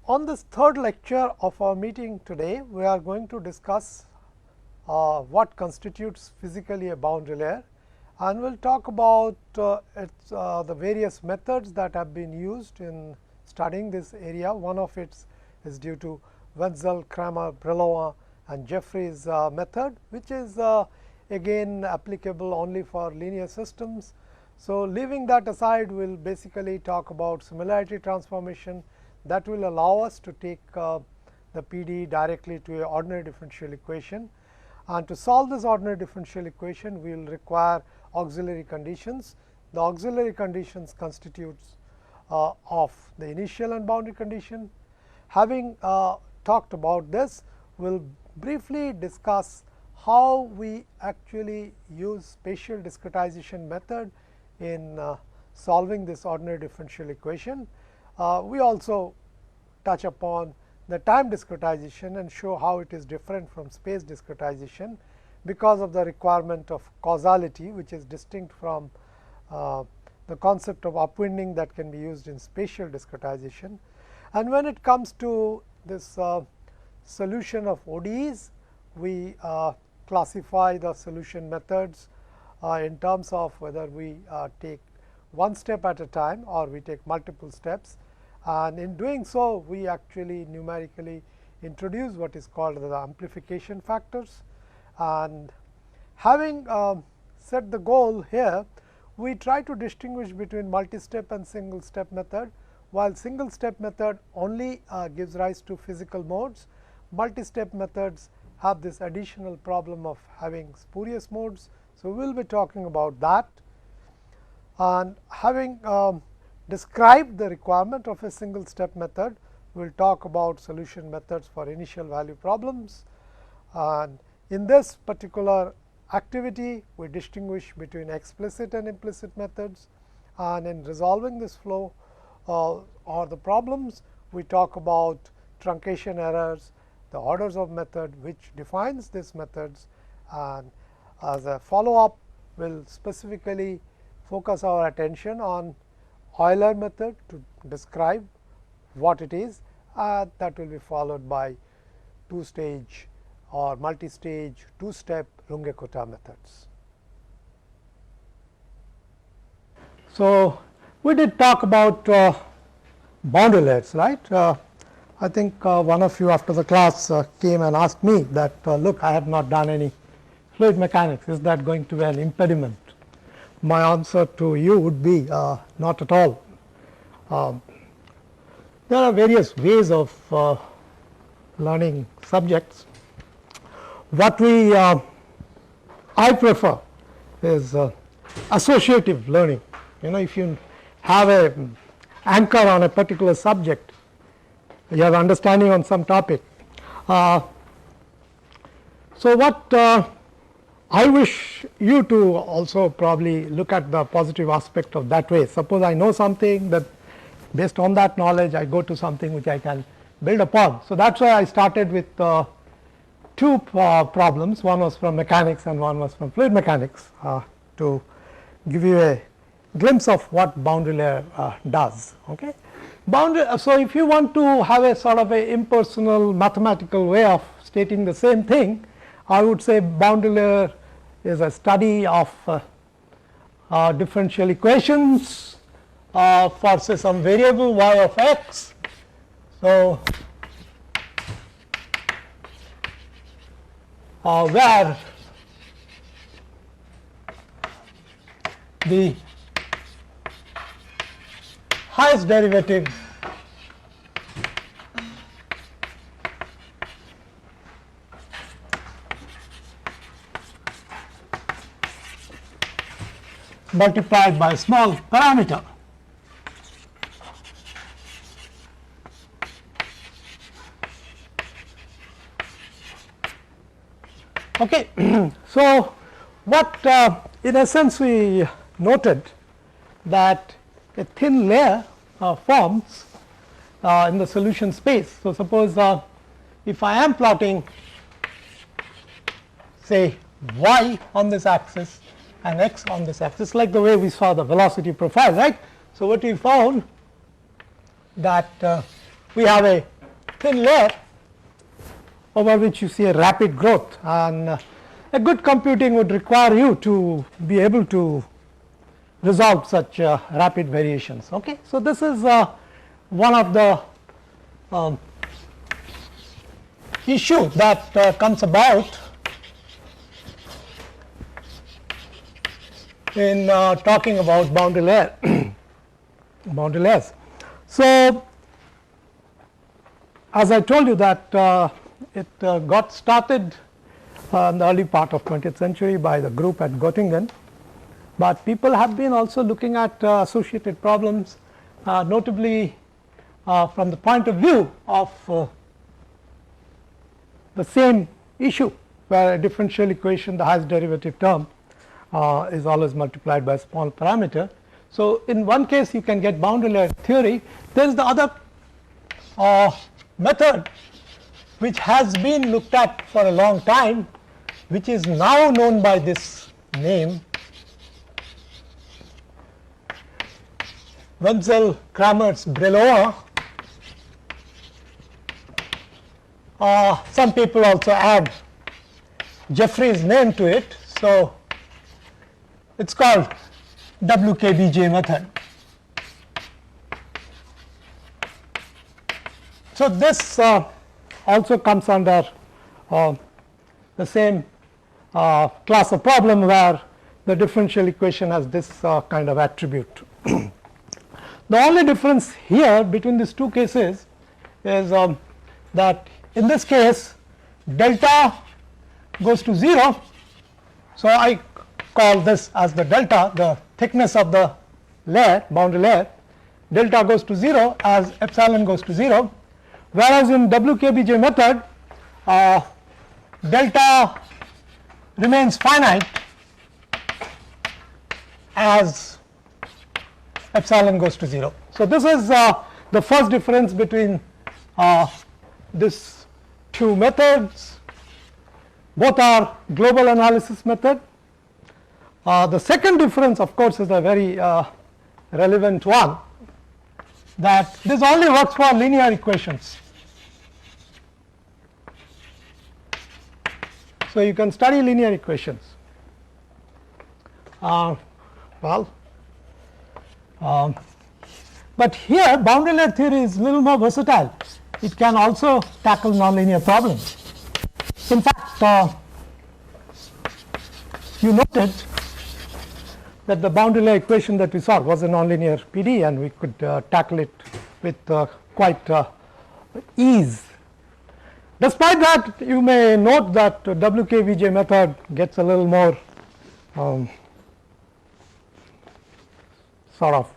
On this third lecture of our meeting today, we are going to discuss what constitutes physically a boundary layer, and we will talk about the various methods that have been used in studying this area. One of it is due to Wenzel, Kramer, Brillouin and Jeffrey's method, which is again applicable only for linear systems. So, leaving that aside, we will basically talk about similarity transformation that will allow us to take the PD directly to an ordinary differential equation. And to solve this ordinary differential equation, we will require auxiliary conditions. The auxiliary conditions constitutes of the initial and boundary condition. Having talked about this, we will briefly discuss how we actually use spatial discretization method in solving this ordinary differential equation. We also touch upon the time discretization and show how it is different from space discretization, because of the requirement of causality, which is distinct from the concept of upwinding that can be used in spatial discretization. And when it comes to this solution of ODEs, we classify the solution methods in terms of whether we take one step at a time or we take multiple steps, and in doing so we actually numerically introduce what is called the amplification factors. And having set the goal here, we try to distinguish between multi-step and single step method. While single step method only gives rise to physical modes, multi-step methods have this additional problem of having spurious modes. So, we will be talking about that, and having described the requirement of a single step method, we will talk about solution methods for initial value problems. And in this particular activity, we distinguish between explicit and implicit methods, and in resolving this flow or the problems, we talk about truncation errors, the orders of method which defines these methods, and as a follow up, we will specifically focus our attention on Euler method to describe what it is, and that will be followed by two stage or multi-stage two step Runge-Kutta methods. So, we did talk about boundary layers, right. I think one of you after the class came and asked me that look, I have not done any fluid mechanics, is that going to be an impediment? My answer to you would be not at all. There are various ways of learning subjects. What I prefer is associative learning. If you have an anchor on a particular subject, you have understanding on some topic. So, what I wish you to also probably look at the positive aspect of that way. Suppose I know something, that based on that knowledge I go to something which I can build upon. So, that is why I started with two problems, one was from mechanics and one was from fluid mechanics, to give you a glimpse of what boundary layer does. Okay. So, if you want to have a sort of a impersonal mathematical way of stating the same thing, I would say boundary layer is a study of differential equations for say some variable y of x. So, where the highest derivative multiplied by a small parameter Okay. So, what in essence we noted that a thin layer forms in the solution space. So, suppose if I am plotting say y on this axis and x on this axis, like the way we saw the velocity profile, right. So, what we found that we have a thin layer over which you see a rapid growth, and a good computing would require you to be able to resolve such rapid variations. Okay. So, this is one of the issue that comes about in talking about boundary layer boundary layers. So, as I told you that it got started in the early part of 20th century by the group at Göttingen, but people have been also looking at associated problems, notably from the point of view of the same issue, where a differential equation, the highest derivative term is always multiplied by a small parameter. So, in one case you can get boundary layer theory. There is the other method which has been looked at for a long time, which is now known by this name, Wenzel-Kramers Brillouin. Some people also add Jeffrey's name to it. So, it is called WKBJ method. So, this also comes under the same class of problem where the differential equation has this kind of attribute. The only difference here between these two cases is that in this case delta goes to 0. So, I call this as the delta, the thickness of the layer, boundary layer. Delta goes to 0 as epsilon goes to 0, whereas in WKBJ method delta remains finite as epsilon goes to 0. So, this is the first difference between these two methods. Both are global analysis method. The second difference, of course, is a very relevant one, that this only works for linear equations. So, you can study linear equations. But here boundary layer theory is a little more versatile. It can also tackle nonlinear problems. In fact, you noted that the boundary layer equation that we saw was a nonlinear PD, and we could tackle it with quite ease. Despite that, you may note that WKBJ method gets a little more sort of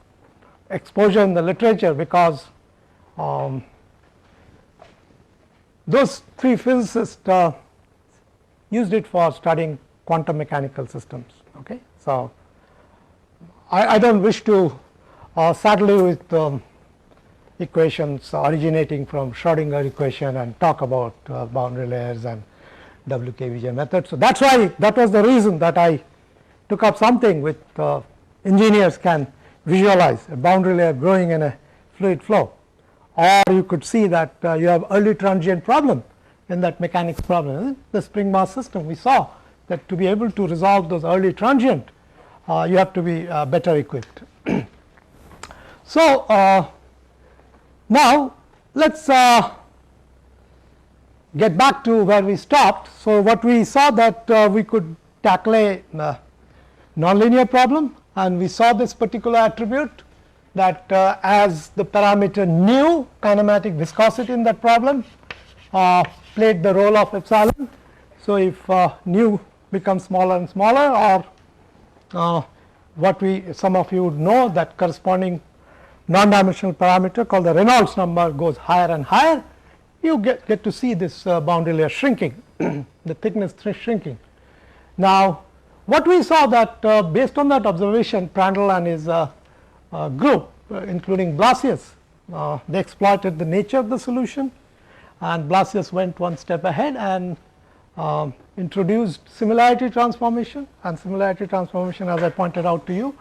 exposure in the literature, because those three physicists used it for studying quantum mechanical systems. Okay. So, I do not wish to saddle you with equations originating from Schrodinger equation and talk about boundary layers and WKBJ method. So, that is why, that was the reason that I took up something with engineers can visualize a boundary layer growing in a fluid flow, or you could see that you have early transient problem in that mechanics problem. The spring mass system, we saw that to be able to resolve those early transient, you have to be better equipped. So, now let us get back to where we stopped. So, what we saw that we could tackle a nonlinear problem, and we saw this particular attribute that as the parameter nu, kinematic viscosity in that problem played the role of epsilon. So, if nu becomes smaller and smaller, or what some of you would know, that corresponding non-dimensional parameter called the Reynolds number goes higher and higher, you get to see this boundary layer shrinking, the thickness shrinking. Now, what we saw that based on that observation, Prandtl and his group, including Blasius, they exploited the nature of the solution, and Blasius went one step ahead and introduced similarity transformation. And similarity transformation, as I pointed out to you,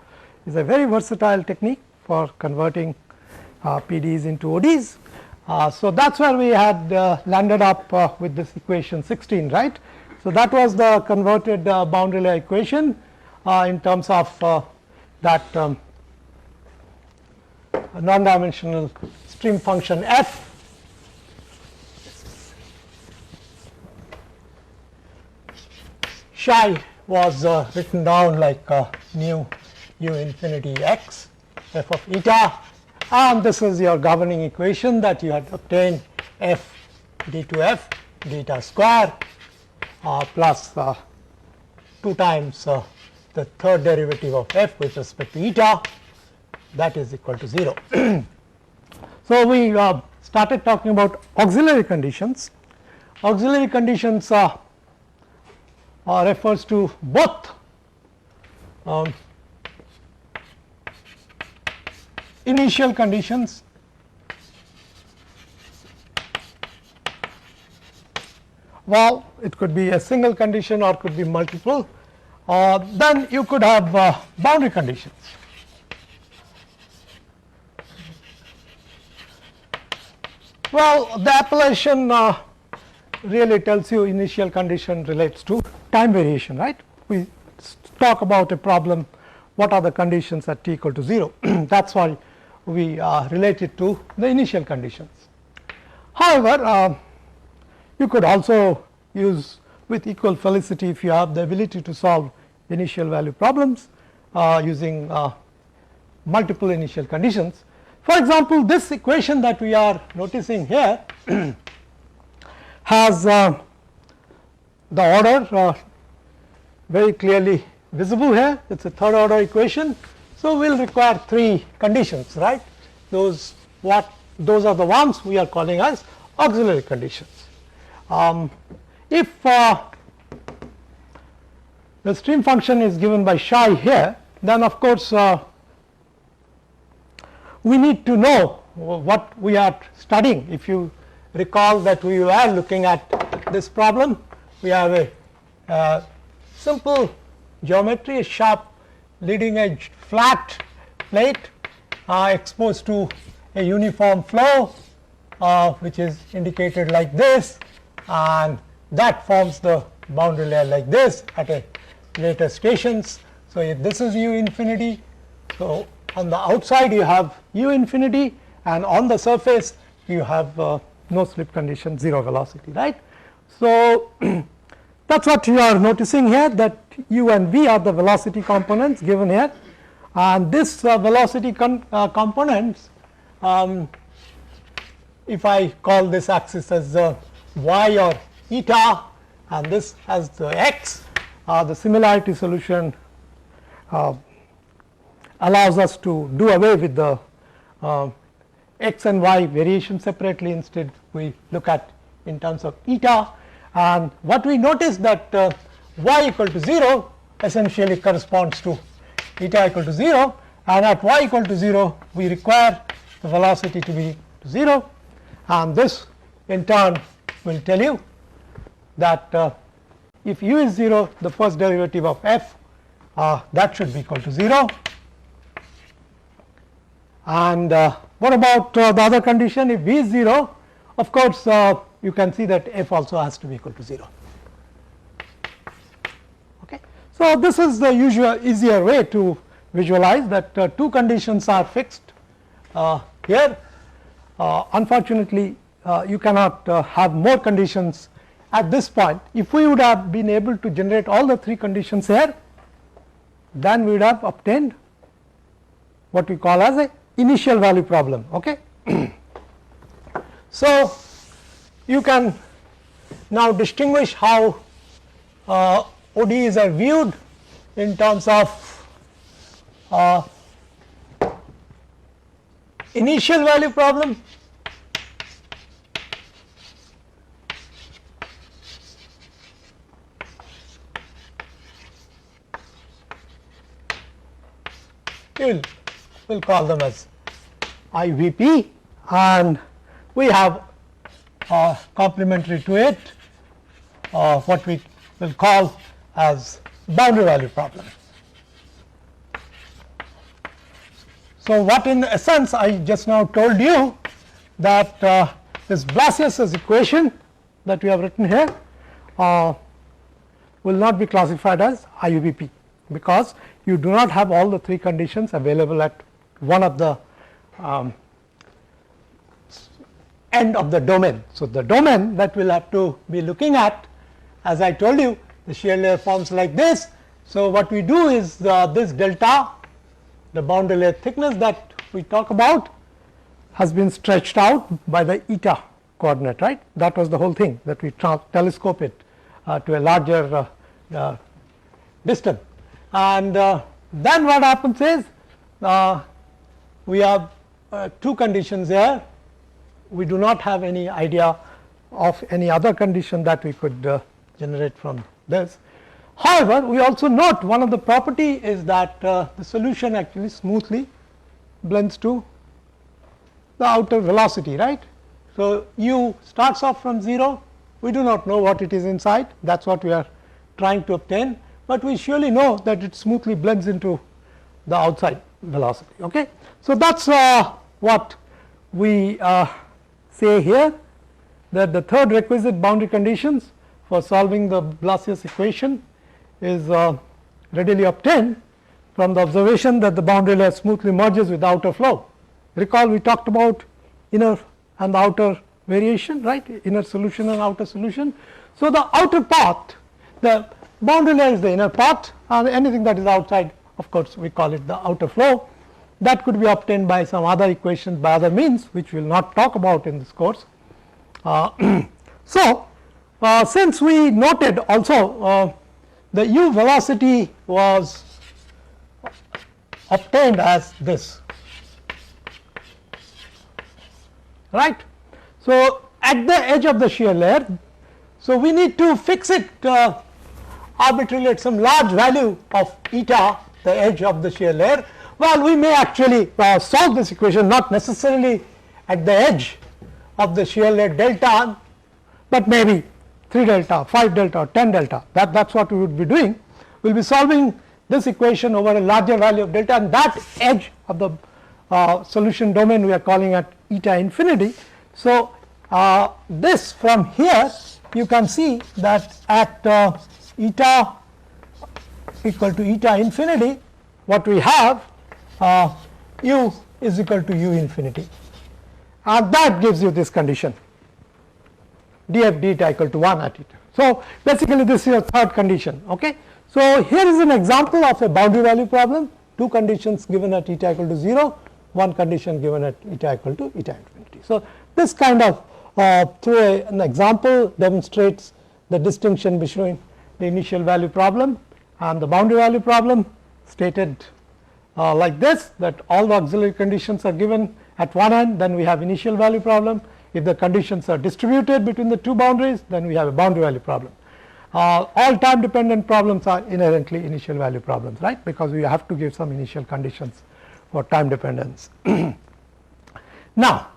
is a very versatile technique for converting PDs into ODs. So that is where we had landed up with this equation 16, right. So that was the converted boundary layer equation in terms of that non-dimensional stream function f. Psi was written down like nu u infinity x f of eta, and this is your governing equation that you had obtained f d2f d eta square plus 2 times the third derivative of f with respect to eta, that is equal to 0. So we started talking about auxiliary conditions. Auxiliary conditions refers to both initial conditions well, it could be a single condition or could be multiple. Then you could have boundary conditions. Well, the appellation really tells you initial condition relates to time variation, right. We talk about a problem, what are the conditions at t equal to 0. That is why we relate it to the initial conditions. However, you could also use with equal felicity if you have the ability to solve initial value problems using multiple initial conditions. For example, this equation that we are noticing here has the order very clearly visible here. It is a third order equation. So, we will require 3 conditions, right. Those are the ones we are calling as auxiliary conditions. If the stream function is given by psi here, then of course we need to know what we are studying. If you recall that we were looking at this problem, we have a simple geometry, a sharp leading edge flat plate exposed to a uniform flow which is indicated like this, and that forms the boundary layer like this at a later stations. So, if this is u infinity, so on the outside you have u infinity, and on the surface you have no slip condition, 0 velocity, right. So, that is what you are noticing here, that u and v are the velocity components given here, and this velocity components, if I call this axis as y or eta and this as the x, the similarity solution allows us to do away with the x and y variation separately. Instead, we look at in terms of eta, and what we notice that y equal to 0 essentially corresponds to eta equal to 0, and at y equal to 0 we require the velocity to be to 0, and this in turn will tell you that if u is 0, the first derivative of f that should be equal to 0. And what about the other condition? If v is 0, of course you can see that f also has to be equal to 0. Okay. So, this is the usual easier way to visualize that 2 conditions are fixed here. Unfortunately, you cannot have more conditions at this point. If we would have been able to generate all the 3 conditions here, then we would have obtained what we call as a initial value problem. Okay. So, you can now distinguish how ODEs are viewed in terms of initial value problem, we will call them as IVP, and we have complementary to it what we will call as boundary value problem. So, what in essence I just now told you that this Blasius's equation that we have written here will not be classified as IUPP, because you do not have all the 3 conditions available at one of the end of the domain. So, the domain that we will have to be looking at, as I told you, the shear layer forms like this. So, what we do is this delta, the boundary layer thickness that we talk about, has been stretched out by the eta coordinate, right. That was the whole thing, that we telescope it to a larger distance. And then what happens is we have 2 conditions here. We do not have any idea of any other condition that we could generate from this. However, we also note one of the property is that the solution actually smoothly blends to the outer velocity, right. So, u starts off from 0, we do not know what it is inside, that is what we are trying to obtain, but we surely know that it smoothly blends into the outside velocity. Okay. So, that is what we say here, that the third requisite boundary conditions for solving the Blasius equation is readily obtained from the observation that the boundary layer smoothly merges with the outer flow. Recall we talked about inner and the outer variation, right, inner solution and outer solution. So, the outer part, the boundary layer is the inner part, and anything that is outside, of course, we call it the outer flow. That could be obtained by some other equations, by other means, which we will not talk about in this course. So, since we noted also the u velocity was obtained as this, right. So, at the edge of the shear layer, so we need to fix it arbitrarily at some large value of eta, the edge of the shear layer. Well, we may actually solve this equation not necessarily at the edge of the shear layer delta, but maybe 3 delta, 5 delta, 10 delta, that is what we would be doing. We will be solving this equation over a larger value of delta, and that edge of the solution domain we are calling at eta infinity. So, this from here you can see that at eta equal to eta infinity, what we have u is equal to u infinity, and that gives you this condition df d eta equal to 1 at eta. So, basically this is your third condition. Okay. So, here is an example of a boundary value problem, 2 conditions given at eta equal to 0, 1 condition given at eta equal to eta infinity. So, this kind of through an example demonstrates the distinction between the initial value problem and the boundary value problem, stated like this, that all the auxiliary conditions are given at one end, then we have initial value problem. If the conditions are distributed between the 2 boundaries, then we have a boundary value problem. All time dependent problems are inherently initial value problems, right, because we have to give some initial conditions for time dependence. Now,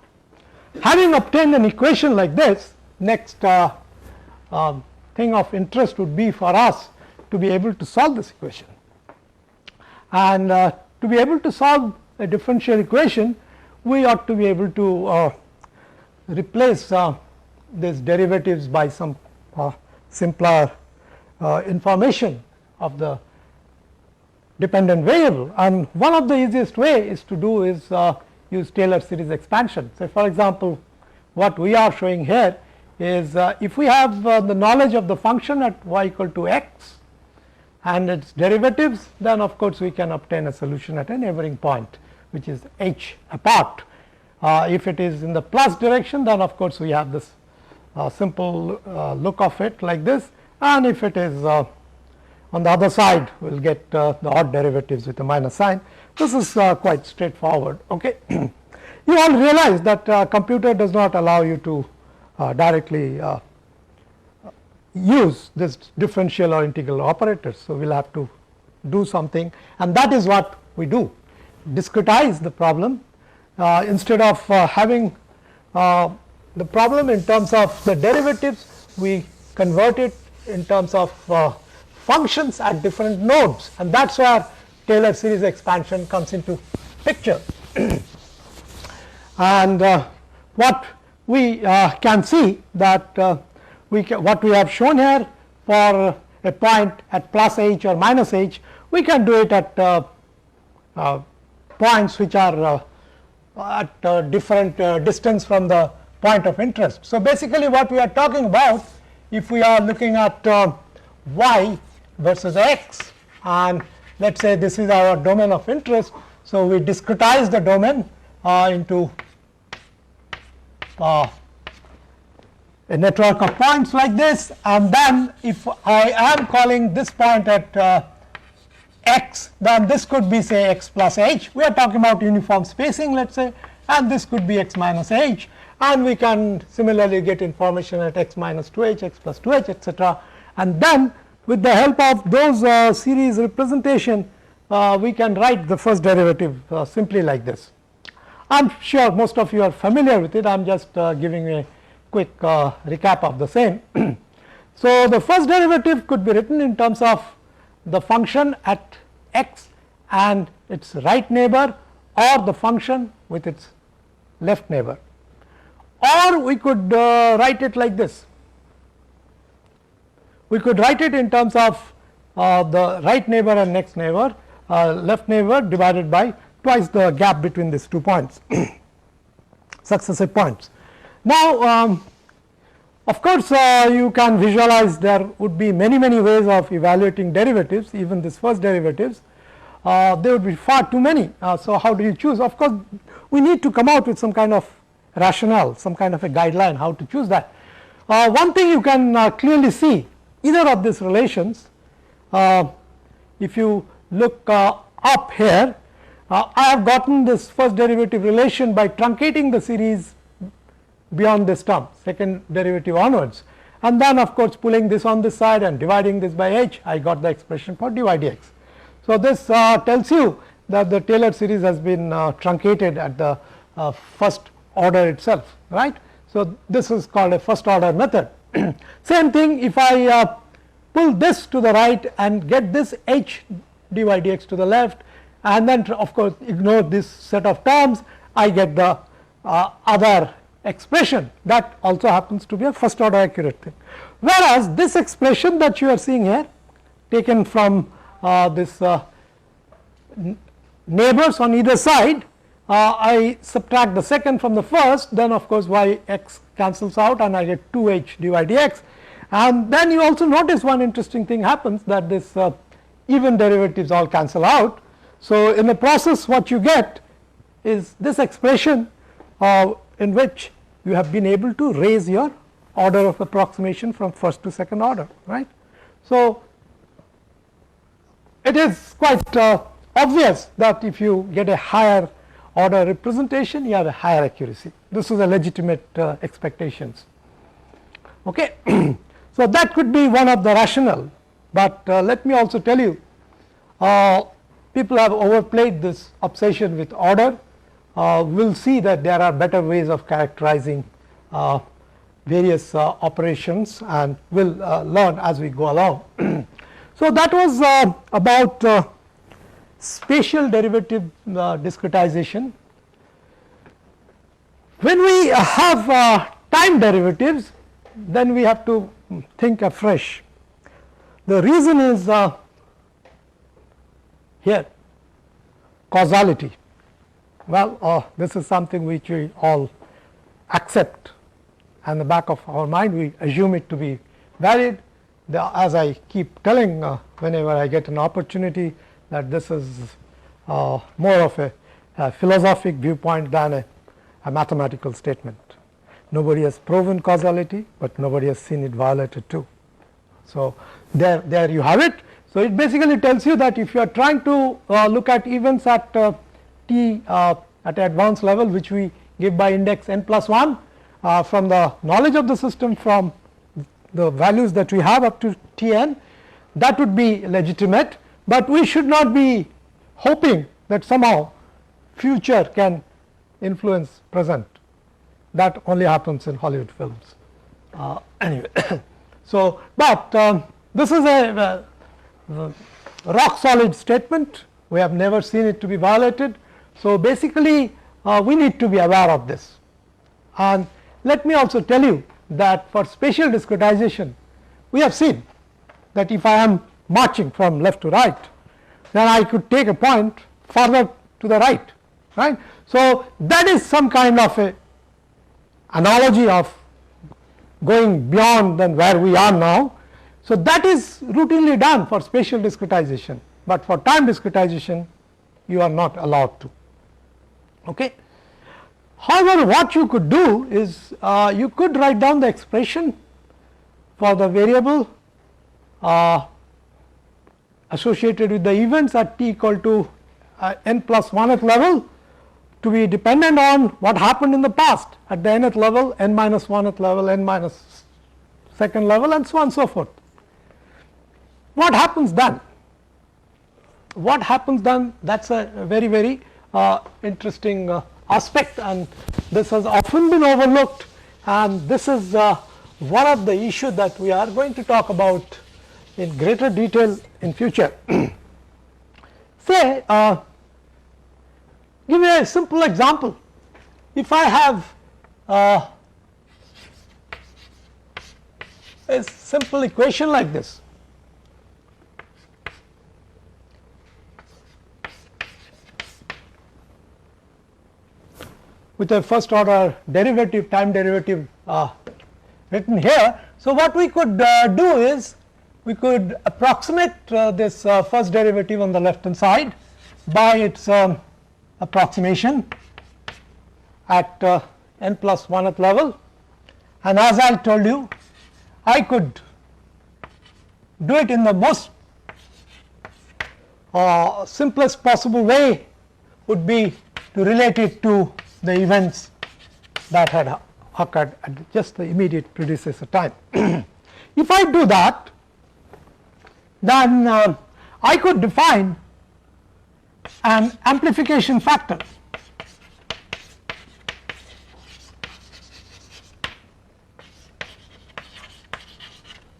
having obtained an equation like this, next thing of interest would be for us to be able to solve this equation. And to be able to solve a differential equation, we ought to be able to replace these derivatives by some simpler information of the dependent variable. And one of the easiest way is to do is use Taylor series expansion. So, for example, what we are showing here is if we have the knowledge of the function at y equal to x and its derivatives, then of course we can obtain a solution at a neighboring point, which is h apart. If it is in the plus direction, then of course we have this simple look of it like this, and if it is on the other side, we will get the odd derivatives with a minus sign. This is quite straightforward. Okay. You all realize that computer does not allow you to directly use this differential or integral operators. So, we will have to do something, and that is what we do, discretize the problem. Instead of having the problem in terms of the derivatives, we convert it in terms of functions at different nodes, and that is where Taylor series expansion comes into picture. And what we can see that what we have shown here for a point at plus h or minus h, we can do it at points which are at different distance from the point of interest. So, basically what we are talking about, if we are looking at y versus x, and let us say this is our domain of interest. So, we discretize the domain into a network of points like this, and then if I am calling this point at x, then this could be say x plus h. We are talking about uniform spacing, let us say, and this could be x minus h, and we can similarly get information at x minus 2h, x plus 2h, etc. And then with the help of those series representation, we can write the first derivative simply like this. I am sure most of you are familiar with it. I am just giving a quick recap of the same. So, the first derivative could be written in terms of the function at x and its right neighbor, or the function with its left neighbor, or we could write it like this. We could write it in terms of the right neighbor and next neighbor, left neighbor divided by twice the gap between these 2 points, successive points. Now, of course, you can visualize there would be many ways of evaluating derivatives, even this first derivatives. There would be far too many. So, how do you choose? Of course, we need to come out with some kind of rationale, some kind of a guideline how to choose that. One thing you can clearly see, either of these relations, if you look up here, I have gotten this first derivative relation by truncating the series beyond this term, second derivative onwards, and then of course pulling this on this side and dividing this by h, I got the expression for dy dx. So, this tells you that the Taylor series has been truncated at the first order itself, right. So, this is called a first order method. Same thing if I pull this to the right and get this h dy dx to the left, and then of course ignore this set of terms, I get the other expression. That also happens to be a first order accurate thing. Whereas, this expression that you are seeing here, taken from this neighbors on either side, I subtract the second from the first, then of course y x cancels out and I get 2h dy dx. And then you also notice one interesting thing happens, that this even derivatives all cancel out. So, in the process what you get is this expression in which you have been able to raise your order of approximation from first to second order, right. So, it is quite obvious that if you get a higher order representation, you have a higher accuracy. This is a legitimate expectations. Okay. So, that could be one of the rationale, but let me also tell you, people have overplayed this obsession with order. We will see that there are better ways of characterizing various operations, and we will learn as we go along. So, that was about spatial derivative discretization. When we have time derivatives, then we have to think afresh. The reason is here, causality. Well, this is something which we all accept, and the back of our mind we assume it to be valid. As I keep telling whenever I get an opportunity, that this is more of a philosophic viewpoint than a mathematical statement. Nobody has proven causality, but nobody has seen it violated too. So, there you have it. So, it basically tells you that if you are trying to look at events at t at an advanced level, which we give by index n plus 1 from the knowledge of the system, from the values that we have up to Tn, that would be legitimate, but we should not be hoping that somehow future can influence present. That only happens in Hollywood films. Anyway, so, but this is a rock solid statement. We have never seen it to be violated. So, basically we need to be aware of this, And let me also tell you that for spatial discretization, we have seen that if I am marching from left to right, then I could take a point further to the right, right. So, that is some kind of a analogy of going beyond than where we are now. So, that is routinely done for spatial discretization, but for time discretization you are not allowed to. Okay. However, what you could do is you could write down the expression for the variable associated with the events at t equal to n plus 1th level to be dependent on what happened in the past at the nth level, n minus 1th level, n minus 2nd level, and so on and so forth. What happens then? What happens then? That is a very interesting aspect, and this has often been overlooked, and this is one of the issues that we are going to talk about in greater detail in future. Say, give me a simple example. If I have a simple equation like this, with a first order derivative, time derivative written here. So, what we could do is we could approximate this first derivative on the left hand side by its approximation at n plus 1th level, and as I told you, I could do it in the most simplest possible way would be to relate it to the events that had occurred at just the immediate predecessor time. If I do that, then I could define an amplification factor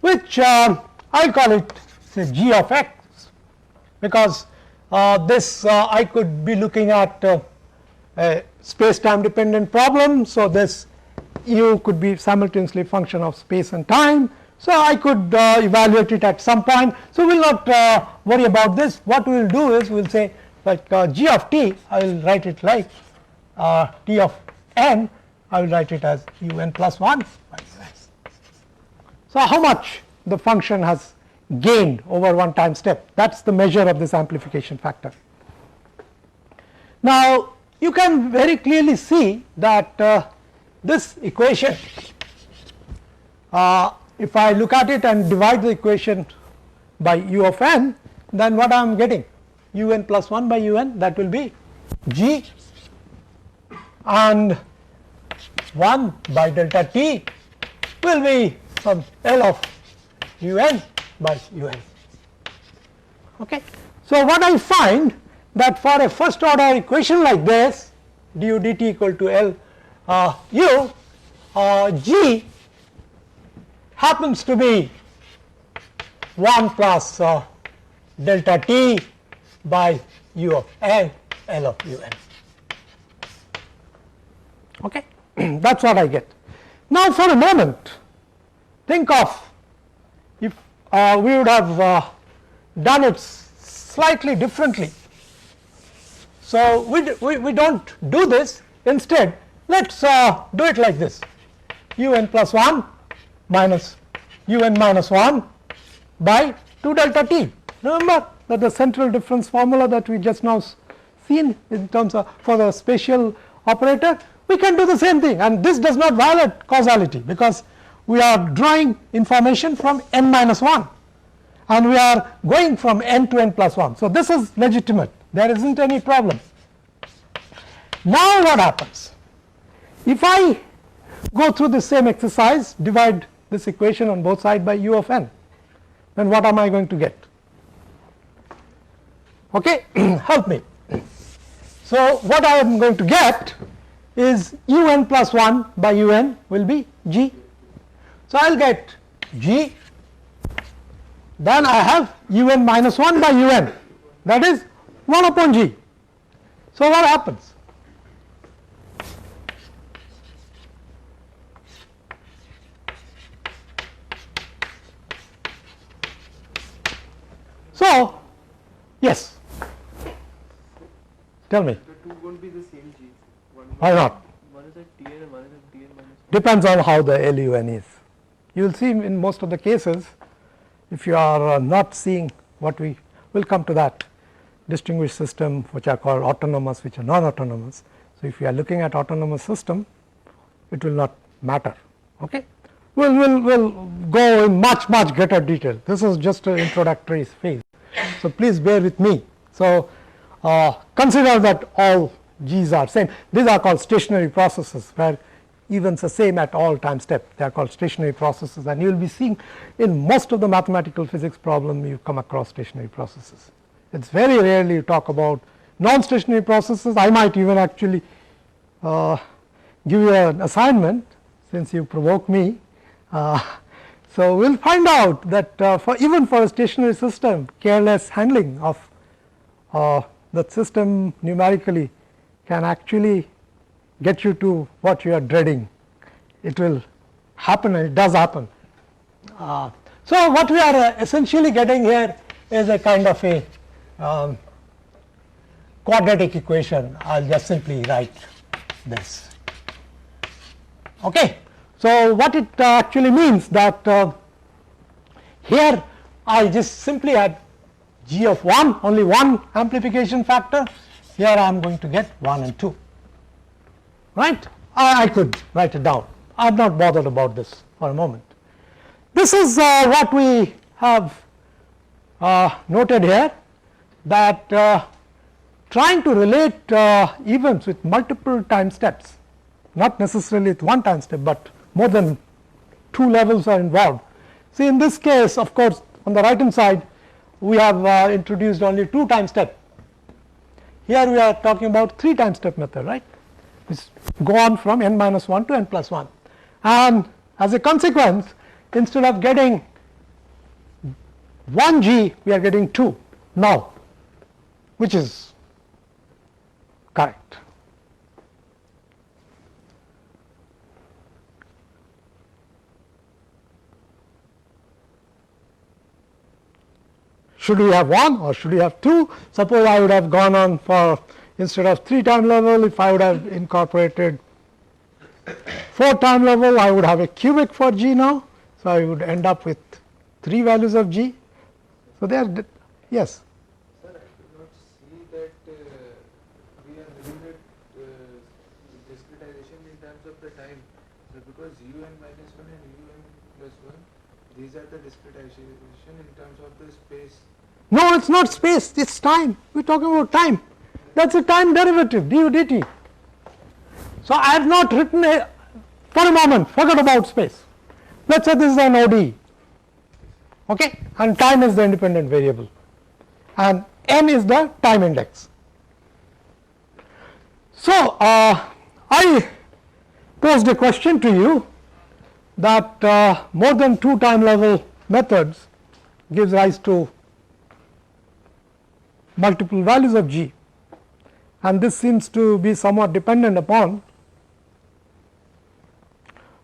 which I will call it say g of x, because this I could be looking at a space time dependent problem. So, this u could be simultaneously function of space and time. So, I could evaluate it at some point. So, we will not worry about this. What we will do is we will say like g of t, I will write it like t of n, I will write it as u n plus 1 by s. So, how much the function has gained over one time step, that is the measure of this amplification factor. Now, you can very clearly see that this equation, if I look at it and divide the equation by u of n, then what I am getting? U n plus 1 by u n, that will be g, and 1 by delta t will be some L of u n by u n. Okay. So, what I find that for a first order equation like this, du dt equal to L u, g happens to be 1 plus delta t by u of n, L of u n. Okay. That is what I get. Now, for a moment, think of if we would have done it slightly differently. So, we do not do this. Instead, let us do it like this: u n plus 1 minus u n minus 1 by 2 delta t. Remember that the central difference formula that we just now seen in terms of for the spatial operator, we can do the same thing, and this does not violate causality, because we are drawing information from n minus 1 and we are going from n to n plus 1. So, this is legitimate, there is not any problem. Now, what happens? If I go through the same exercise, divide this equation on both sides by u of n, then what am I going to get? Okay, help me. So, what I am going to get is u n plus 1 by u n will be g. So, I will get g, then I have u n minus 1 by u n, that is 1 upon g. So, what happens? So, yes, tell me. The two won't be the same G. Why not? One is at Tn and one is at Tn minus 1. Depends on how the LUN is. You will see in most of the cases, if you are not seeing what we will come to that, distinguished system which are called autonomous, which are non-autonomous. So, if you are looking at autonomous system, it will not matter. Okay? We'll go in much greater detail. This is just an introductory phase. So, please bear with me. So, consider that all G's are same. These are called stationary processes, where events are same at all time step. They are called stationary processes, and you will be seeing in most of the mathematical physics problem you come across stationary processes. It is very rarely you talk about non-stationary processes. I might even actually give you an assignment, since you provoke me. So, we will find out that even for a stationary system, careless handling of that system numerically can actually get you to what you are dreading. It will happen, and it does happen. So, what we are essentially getting here is a kind of a quadratic equation. I will just simply write this. Okay. So, what it actually means that here I just simply had G of 1, only one amplification factor. Here I am going to get 1 and 2, right. I could write it down. I am not bothered about this for a moment. This is what we have noted here, that trying to relate events with multiple time steps, not necessarily with one time step, but more than 2 levels are involved. See, in this case, of course, on the right hand side we have introduced only 2 time step. Here we are talking about 3 time step method, right. We go on from n minus 1 to n plus 1, and as a consequence, instead of getting 1 G, we are getting 2 now, which is correct. Should we have 1 or should we have 2? Suppose I would have gone on for, instead of 3 time level, if I would have incorporated 4 time level, I would have a cubic for G now. So, I would end up with 3 values of G. So, there, yes. Sir, I could not see that we are looking at discretization in terms of the time. So, because un minus 1 and un plus 1, these are the discretization in terms of the space. No, it is not space, it is time. We are talking about time. That is a time derivative, du dt. So, I have not written a, for a moment, forget about space. Let us say this is an ODE, okay, and time is the independent variable, and n is the time index. So, I posed a question to you that more than 2 time level methods gives rise to multiple values of G, and this seems to be somewhat dependent upon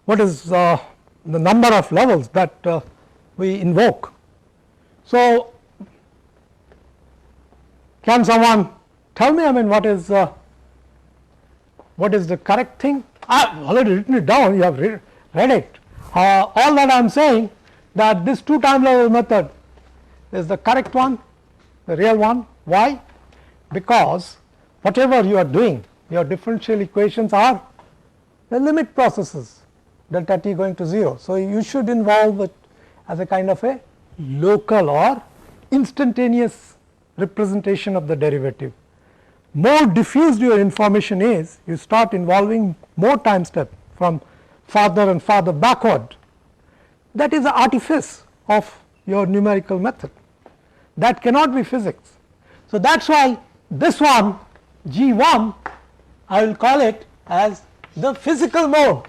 what is the number of levels that we invoke. So, can someone tell me, I mean, what is the correct thing? I have already written it down, you have read it. All that I am saying that this 2 time level method is the correct one, the real one. Why? Because whatever you are doing, your differential equations are the limit processes, delta t going to 0. So, you should involve it as a kind of a local or instantaneous representation of the derivative. More diffused your information is, you start involving more time step from farther and farther backward. That is the artifice of your numerical method. That cannot be physics. So, that is why this one G1, I will call it as the physical mode.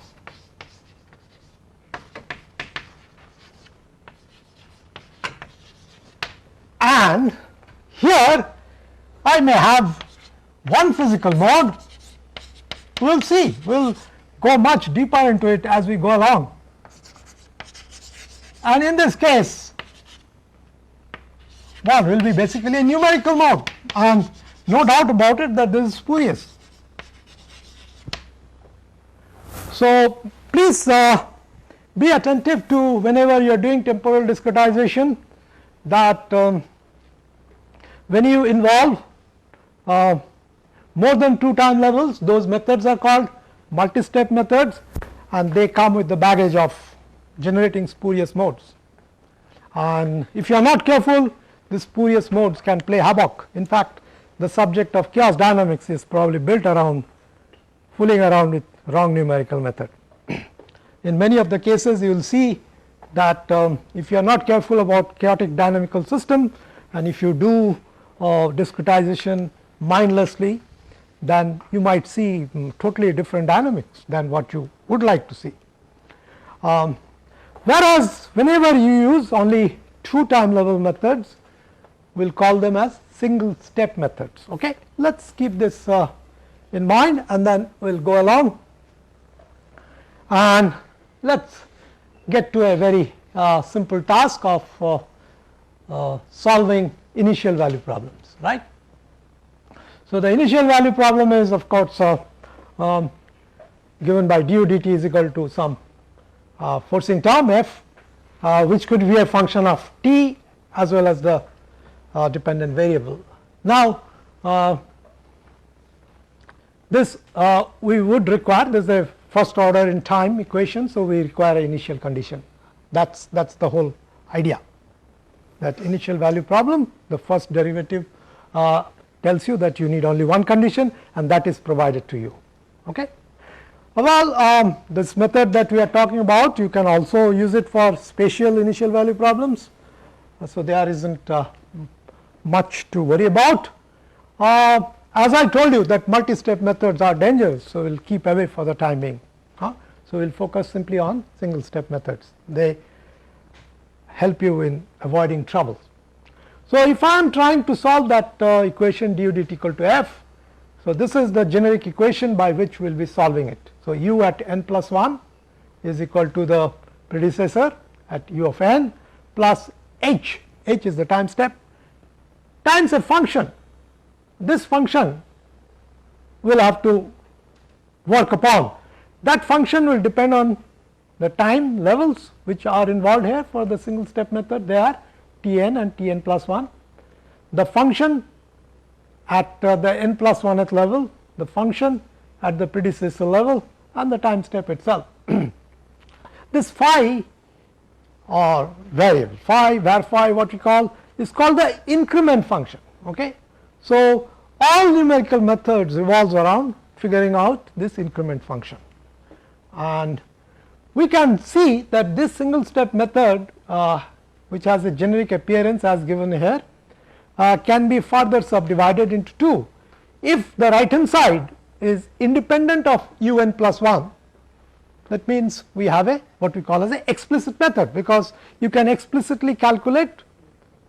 And here I may have one physical mode, we will see, we will go much deeper into it as we go along. And in this case, well, will be basically a numerical mode, and no doubt about it that this is spurious. So, please be attentive to whenever you are doing temporal discretization that when you involve more than 2 time levels, those methods are called multi-step methods, and they come with the baggage of generating spurious modes. And if you are not careful, these spurious modes can play havoc. In fact, the subject of chaos dynamics is probably built around fooling around with wrong numerical method. In many of the cases, you will see that if you are not careful about chaotic dynamical system, and if you do discretization mindlessly, then you might see totally different dynamics than what you would like to see. Whereas, whenever you use only 2 time level methods, we will call them as single step methods. Okay? Let us keep this in mind, and then we will go along, and let us get to a very simple task of solving initial value problems, right. So, the initial value problem is of course given by du dt is equal to some forcing term f, which could be a function of t as well as the dependent variable. Now, this we would require, this is a first order in time equation. So, we require an initial condition, that is the whole idea, that initial value problem, the first derivative tells you that you need only one condition, and that is provided to you. Okay. Well, this method that we are talking about, you can also use it for spatial initial value problems. So, there is not much to worry about. As I told you that multi-step methods are dangerous, so we will keep away for the time being. So, we will focus simply on single step methods, they help you in avoiding troubles. So, if I am trying to solve that equation du dt equal to f, so this is the generic equation by which we will be solving it. So, u at n plus 1 is equal to the predecessor at u of n plus h is the time step times a function. This function will have to work upon, that function will depend on the time levels which are involved here for the single step method, they are t n and t n plus 1. The function at the n plus 1th level, the function at the predecessor level, and the time step itself. This phi or variable phi, var phi what we call, is called the increment function. Okay. So, all numerical methods revolves around figuring out this increment function, and we can see that this single step method which has a generic appearance as given here can be further subdivided into 2. If the right hand side is independent of u n plus 1, that means we have a what we call as a explicit method, because you can explicitly calculate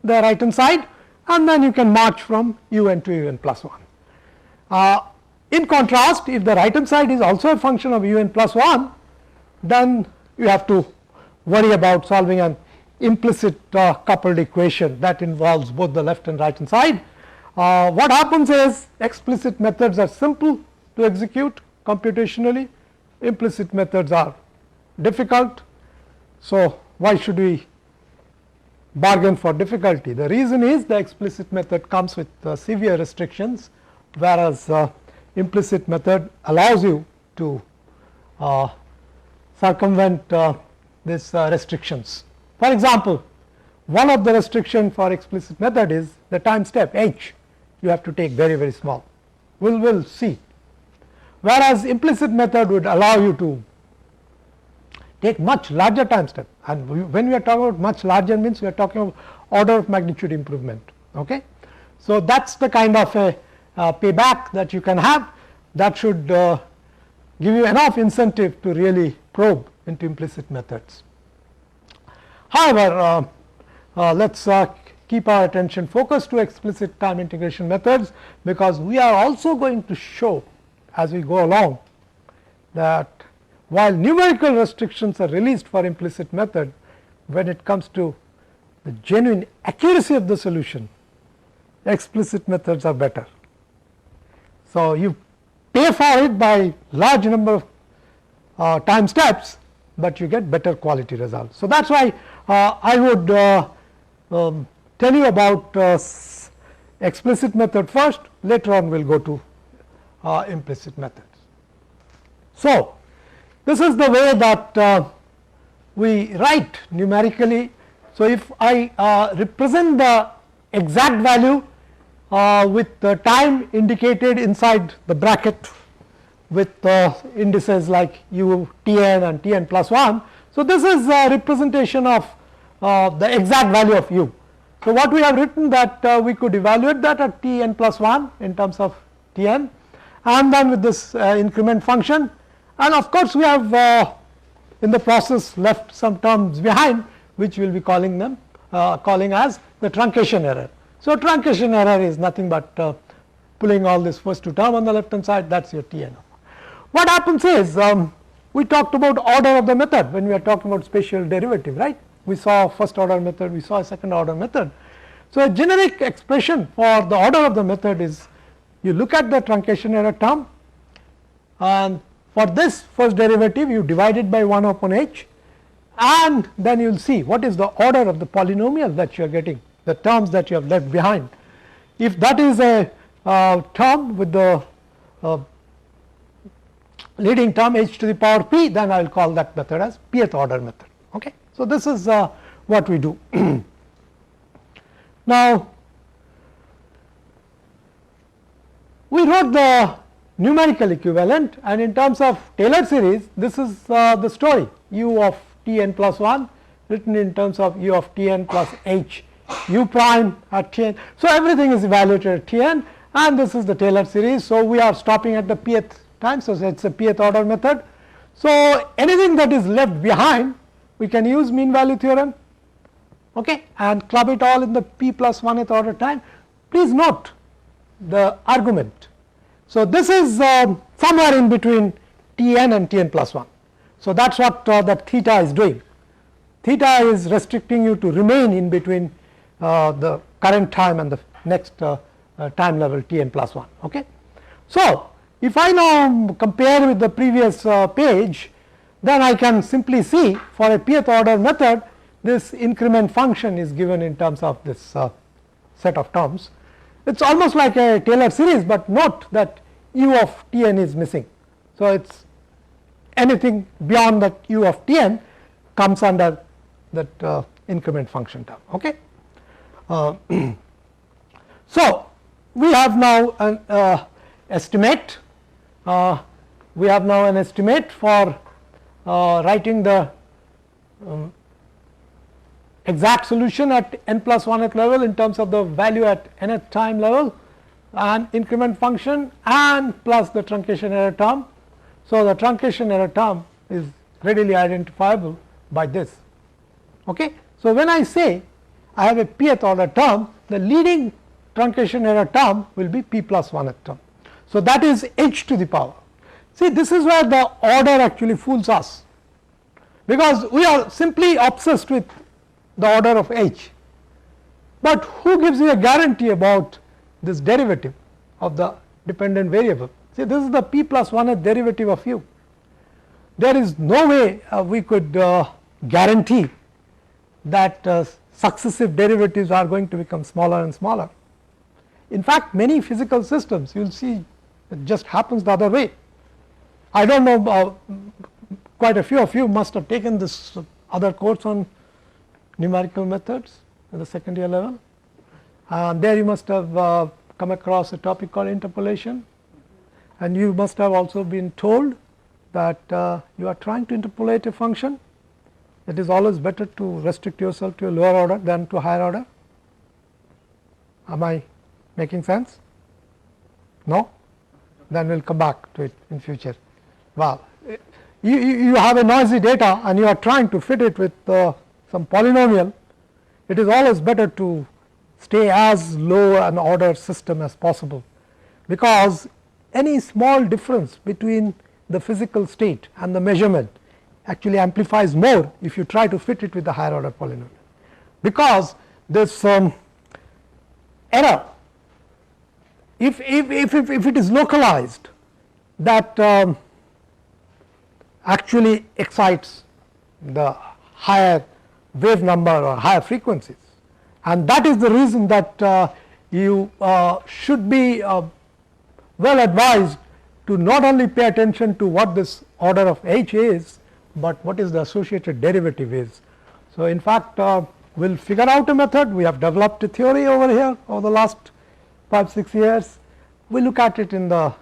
the right hand side and then you can march from u n to u n plus 1. In contrast, if the right hand side is also a function of u n plus 1, then you have to worry about solving an implicit coupled equation that involves both the left and right hand side. What happens is explicit methods are simple to execute computationally, implicit methods are difficult. So, why should we bargain for difficulty? The reason is the explicit method comes with severe restrictions, whereas implicit method allows you to circumvent these restrictions. For example, one of the restriction for explicit method is the time step h, you have to take very small, we will see, whereas implicit method would allow you to take much larger time step, and when we are talking about much larger means we are talking of order of magnitude improvement. Okay. So, that is the kind of a payback that you can have, that should give you enough incentive to really probe into implicit methods. However, let us keep our attention focused to explicit time integration methods, because we are also going to show as we go along that while numerical restrictions are released for implicit method, when it comes to the genuine accuracy of the solution, explicit methods are better. So, you pay for it by large number of time steps, but you get better quality results. So, that is why I would tell you about explicit method first, later on we will go to implicit methods. So, this is the way that we write numerically. So, if I represent the exact value with the time indicated inside the bracket with indices like u Tn and Tn plus 1. So, this is a representation of the exact value of u. So, what we have written that we could evaluate that at Tn plus 1 in terms of Tn, and then with this increment function, and of course, we have in the process left some terms behind, which we will be calling them calling as the truncation error. So, truncation error is nothing but pulling all this first two term on the left hand side, that is your Tn. What happens is we talked about order of the method when we are talking about spatial derivative, right. We saw first order method, we saw a second order method. So, a generic expression for the order of the method is you look at the truncation error term, and for this first derivative you divide it by 1 upon h, and then you will see what is the order of the polynomial that you are getting, the terms that you have left behind. If that is a term with the leading term h to the power p, then I will call that method as pth order method. Okay. So, this is what we do. Now, we wrote the numerical equivalent, and in terms of Taylor series, this is the story u of Tn plus 1 written in terms of u of Tn plus h u prime at Tn. So, everything is evaluated at Tn, and this is the Taylor series. So, we are stopping at the pth time. So, it is a pth order method. So, anything that is left behind, we can use mean value theorem, okay, and club it all in the p plus 1th order time. Please note the argument. So, this is somewhere in between Tn and Tn plus 1. So, that is what that theta is doing. Theta is restricting you to remain in between the current time and the next time level Tn plus 1. Okay. So, if I now compare with the previous page, then I can simply see for a pth order method, this increment function is given in terms of this set of terms. It is almost like a Taylor series, but note that u of Tn is missing. So, it is anything beyond that u of Tn comes under that increment function term. Okay. So, we have now an estimate. We have now an estimate for writing the exact solution at n plus 1th level in terms of the value at nth time level and increment function and plus the truncation error term. So, the truncation error term is readily identifiable by this. Okay. So, when I say I have a pth order term, the leading truncation error term will be p plus 1th term. So, that is h to the power. See, this is where the order actually fools us, because we are simply obsessed with the order of h, but who gives you a guarantee about this derivative of the dependent variable? See, this is the p plus 1th derivative of u. There is no way we could guarantee that successive derivatives are going to become smaller and smaller. In fact, many physical systems you will see it just happens the other way. I do not know, quite a few of you must have taken this other course on numerical methods at the second year level, and there you must have come across a topic called interpolation, and you must have also been told that you are trying to interpolate a function. It is always better to restrict yourself to a lower order than to a higher order. Am I making sense? No? Then we will come back to it in future. Well, you have a noisy data and you are trying to fit it with some polynomial. It is always better to stay as low an order system as possible, because any small difference between the physical state and the measurement actually amplifies more if you try to fit it with the higher order polynomial. because this error, if it is localized, that actually excites the higher wave number or higher frequencies, and that is the reason that you should be well advised to not only pay attention to what this order of h is, but what is the associated derivative is. So, in fact, we will figure out a method. We have developed a theory over here over the last 5-6 years. We look at it in the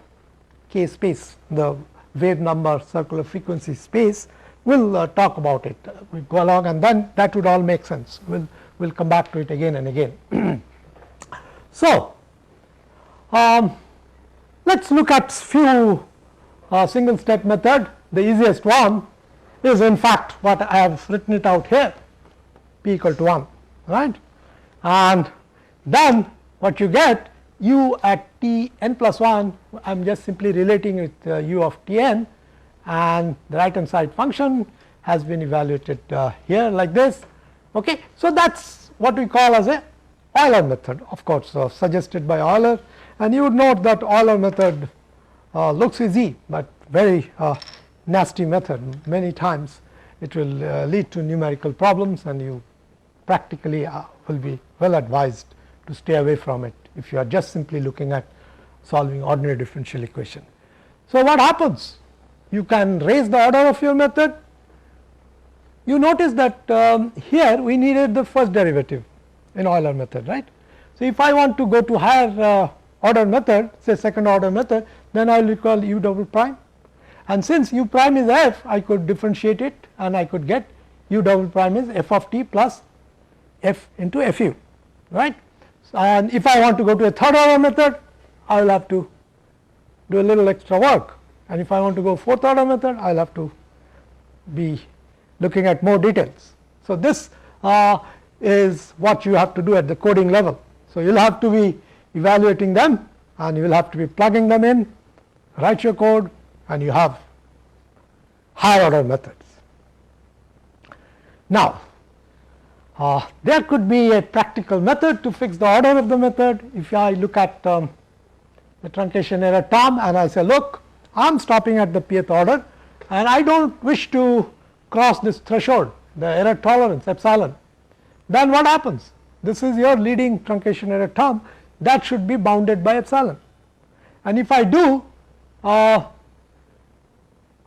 K space, the wave number circular frequency space. We will talk about it. We go along, and then that would all make sense. We will come back to it again and again. So, let us look at few single step method. The easiest one is in fact what I have written it out here, p equal to 1, right, and then what you get, u at t n plus 1, I am just simply relating with u of t n, and the right hand side function has been evaluated here like this. Okay. So, that is what we call as a Euler method, of course suggested by Euler, and you would note that Euler method looks easy, but very nasty method. Many times it will lead to numerical problems, and you practically will be well advised to stay away from it if you are just simply looking at solving ordinary differential equation. So, what happens? You can raise the order of your method. You notice that here we needed the first derivative in Euler method, right. So, if I want to go to higher order method, say second order method, then I will recall u double prime, and since u prime is f, I could differentiate it and I could get u double prime is f of t plus f into fu, right. And if I want to go to a third order method, I will have to do a little extra work, and if I want to go fourth order method, I will have to be looking at more details. So, this is what you have to do at the coding level. So, you will have to be evaluating them, and you will have to be plugging them in, write your code, and you have higher order methods. Now, there could be a practical method to fix the order of the method. If I look at the truncation error term and I say, look, I am stopping at the pth order and I do not wish to cross this threshold, the error tolerance epsilon, then what happens? This is your leading truncation error term, that should be bounded by epsilon, and if I do, I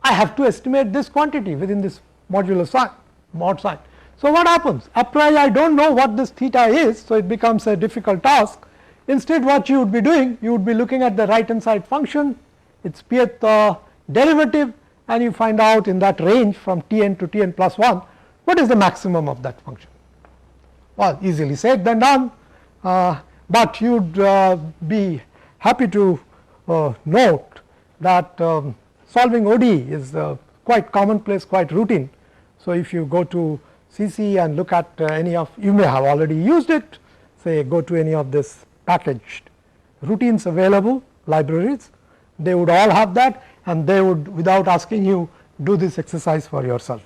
have to estimate this quantity within this modular sign, mod sign. So, what happens? A priori I do not know what this theta is, so it becomes a difficult task. Instead, what you would be doing, you would be looking at the right hand side function, its pth derivative, and you find out in that range from t n to t n plus 1 what is the maximum of that function. Well, easily said than done, but you would be happy to note that solving ODE is quite commonplace, quite routine. So, if you go to CC and look at any of, you may have already used it, say go to any of this packaged routines available libraries, they would all have that, and they would, without asking you, do this exercise for yourself.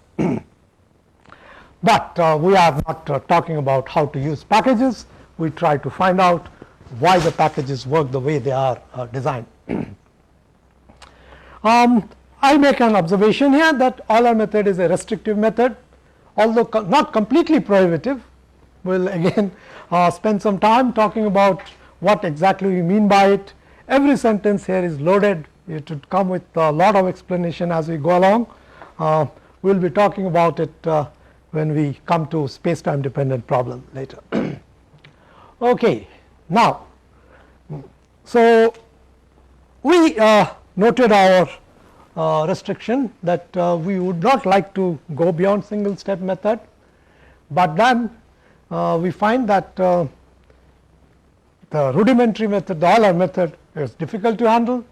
But we are not talking about how to use packages, we try to find out why the packages work the way they are designed. I make an observation here that Euler method is a restrictive method, although not completely prohibitive. We will again spend some time talking about what exactly we mean by it. Every sentence here is loaded, it would come with a lot of explanation as we go along. We will be talking about it when we come to space time dependent problem later. Okay. Now, so we noted our restriction that we would not like to go beyond single step method, but then we find that the rudimentary method, the Euler method, is difficult to handle.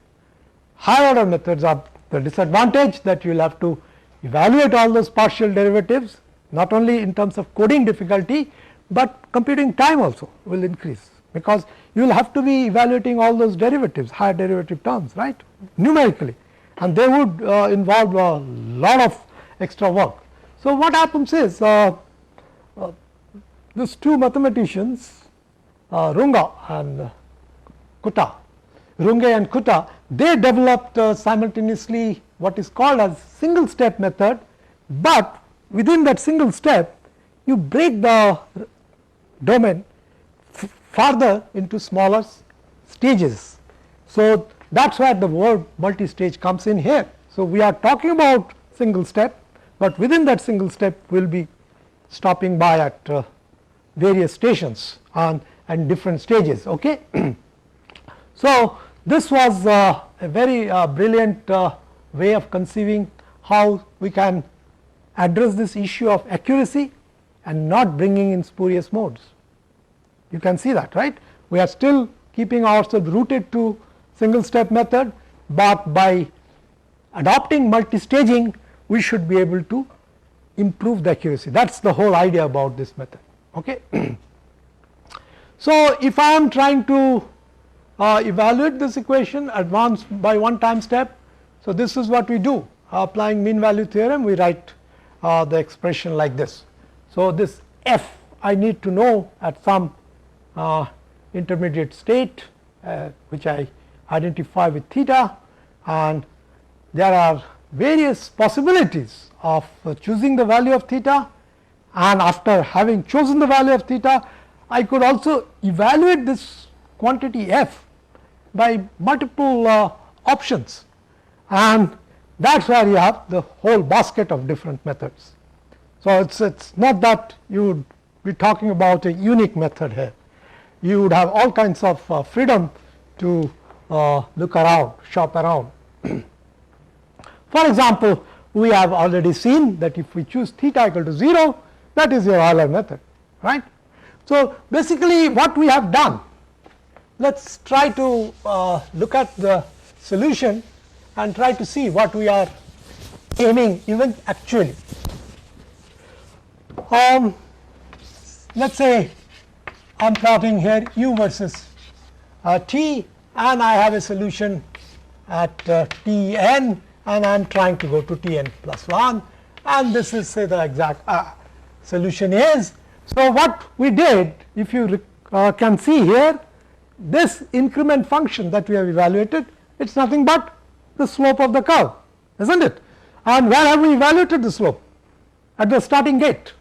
Higher order methods are the disadvantage that you will have to evaluate all those partial derivatives, not only in terms of coding difficulty, but computing time also will increase, because you will have to be evaluating all those derivatives, higher derivative terms, right, numerically, and they would involve a lot of extra work. So, what happens is these two mathematicians, Runge and Kutta, they developed simultaneously what is called as single step method, but within that single step you break the domain further into smaller stages. So, that is where the word multi-stage comes in here. So, we are talking about single step, but within that single step we will be stopping by at various stations and different stages. Okay. So, this was a very brilliant way of conceiving how we can address this issue of accuracy and not bringing in spurious modes. You can see that, right. We are still keeping ourselves rooted to single step method, but by adopting multi-staging we should be able to improve the accuracy. That is the whole idea about this method. Okay. So, if I am trying to evaluate this equation advance by one time step, so this is what we do, applying mean value theorem we write the expression like this. So, this f I need to know at some intermediate state which I identify with theta, and there are various possibilities of choosing the value of theta, and after having chosen the value of theta I could also evaluate this quantity f by multiple options, and that is where you have the whole basket of different methods. So, it is not that you would be talking about a unique method here, you would have all kinds of freedom to look around, shop around. For example, we have already seen that if we choose theta equal to 0, that is your Euler method, right. So, basically what we have done, let us try to look at the solution and try to see what we are aiming even actually. Let us say I am plotting here u versus t, and I have a solution at t n, and I am trying to go to t n plus 1, and this is say the exact solution is. So, what we did, if you can see here, this increment function that we have evaluated, it is nothing but the slope of the curve, is not it, and where have we evaluated the slope? At the starting gate,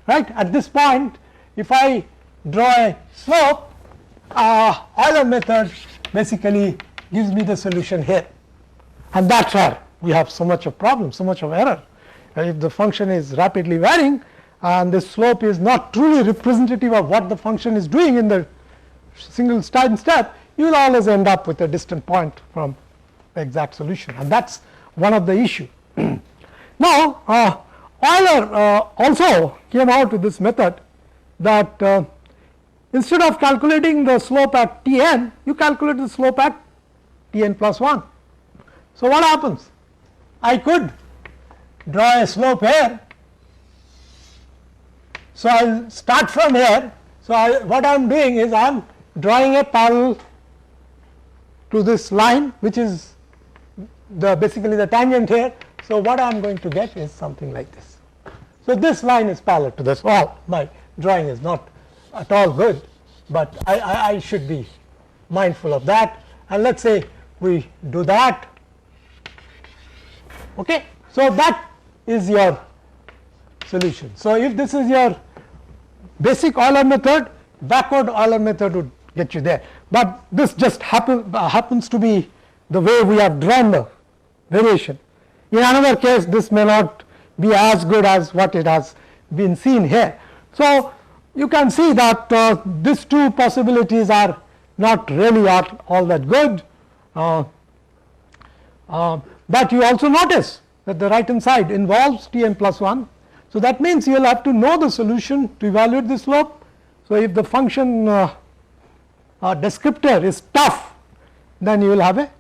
right. At this point if I draw a slope, Euler method basically gives me the solution here, and that is where we have so much of problem, so much of error. If the function is rapidly varying and the slope is not truly representative of what the function is doing in the single time step, you will always end up with a distant point from the exact solution, and that is one of the issue. Now, Euler also came out with this method that instead of calculating the slope at t n, you calculate the slope at t n plus 1. So, what happens? I could draw a slope here. So, I will start from here. So, what I am doing is I am drawing a parallel to this line, which is the basically the tangent here. So, what I am going to get is something like this. So, this line is parallel to this. Well, my drawing is not at all good, but I should be mindful of that, and let us say we do that. Okay. So, that is your solution. So, if this is your basic Euler method, backward Euler method would get you there, but this just happens to be the way we have drawn the variation. In another case, this may not be as good as what it has been seen here. So, you can see that these two possibilities are not really all that good, but you also notice that the right hand side involves t n plus 1. So, that means you will have to know the solution to evaluate the slope. So, if the function descriptor is tough, then you will have a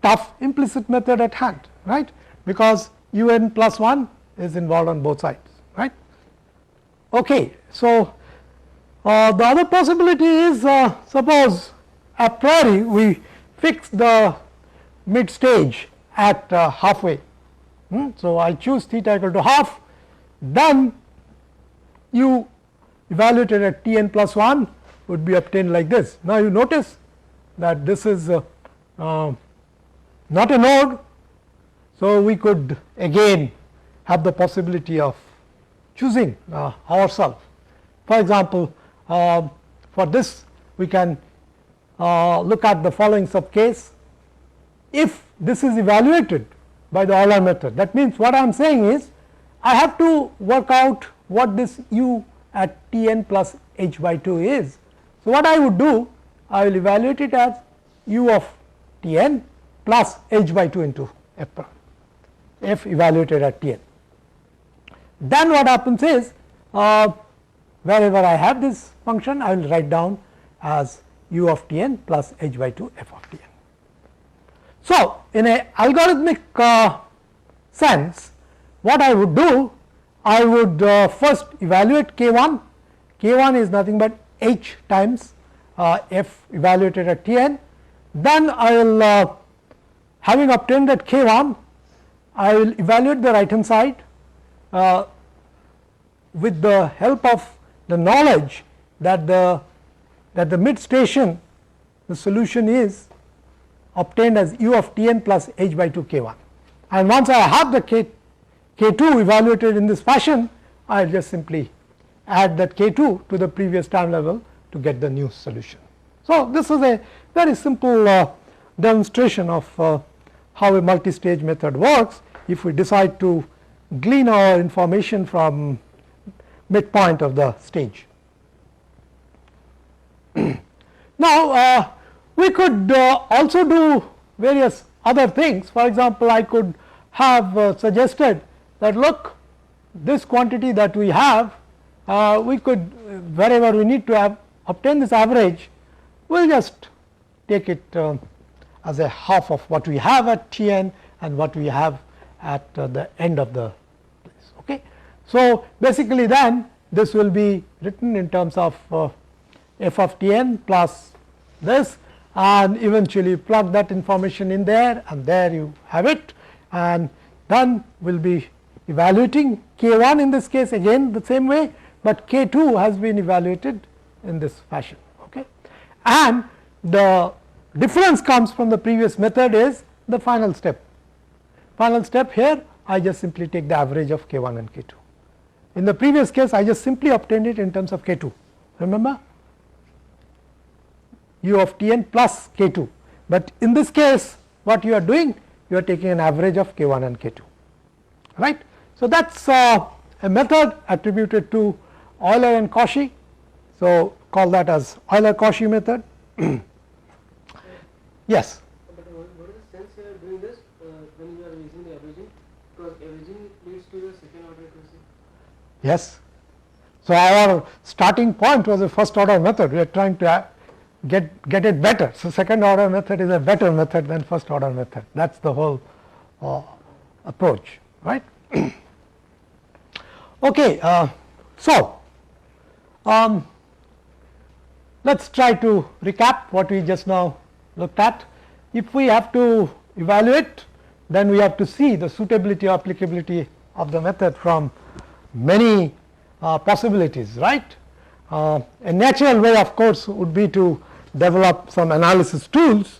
tough implicit method at hand, right, because u n plus 1 is involved on both sides, right. Okay. So, the other possibility is suppose a priori we fix the mid stage at halfway. So, I choose theta equal to half, then you evaluated at T n plus 1 would be obtained like this. Now, you notice that this is not a node. So, we could again have the possibility of choosing ourselves. For example, for this we can look at the following sub case. If this is evaluated by the Euler method, that means what I am saying is I have to work out what this u at T n plus h by 2 is. So, what I would do, I will evaluate it as u of T n plus h by 2 into f prime, f evaluated at T n. Then what happens is wherever I have this function, I will write down as u of T n plus h by 2 f of T n. So, in a algorithmic sense, what I would do, I would first evaluate k 1, k 1 is nothing but h times f evaluated at T n. Then I will having obtained that k 1, I will evaluate the right hand side with the help of the knowledge that the mid station, the solution is obtained as u of T n plus h by 2 k 1, and once I have the k 2 evaluated in this fashion, I will just simply add that k 2 to the previous time level to get the new solution. So, this is a very simple demonstration of how a multi-stage method works if we decide to glean our information from midpoint of the stage. Now, we could also do various other things. For example, I could have suggested that look, this quantity that we have, we could wherever we need to have obtain this average, we will just take it as a half of what we have at T n and what we have at the end of the place. Okay. So, basically then this will be written in terms of f of T n plus this, and eventually plug that information in there, and there you have it, and then we will be evaluating k 1 in this case again the same way, but k 2 has been evaluated in this fashion. Okay. And the difference comes from the previous method is the final step. Final step here, I just simply take the average of k 1 and k 2. In the previous case, I just simply obtained it in terms of k 2, remember, u of T n plus k 2, but in this case what you are doing, you are taking an average of k 1 and k 2, right. So, that is a method attributed to Euler and Cauchy. So, call that as Euler-Cauchy method. Yes. But what is the sense you are doing this when you are using the averaging, because averaging leads to the second order accuracy? Yes. So, our starting point was a first order method, we are trying to get it better. So, second order method is a better method than first order method, that is the whole approach, right. Okay. So, let us try to recap what we just now looked at. If we have to evaluate, then we have to see the suitability or applicability of the method from many possibilities, right. A natural way of course would be to develop some analysis tools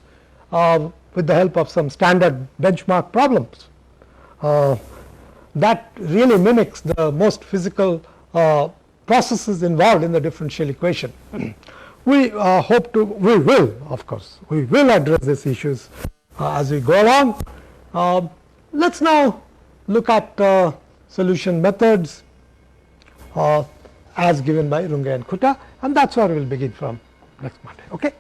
with the help of some standard benchmark problems that really mimics the most physical processes involved in the differential equation. We hope to, we will of course, we will address these issues as we go along. Let us now look at solution methods as given by Runge and Kutta, and that is where we will begin from next Monday. Okay.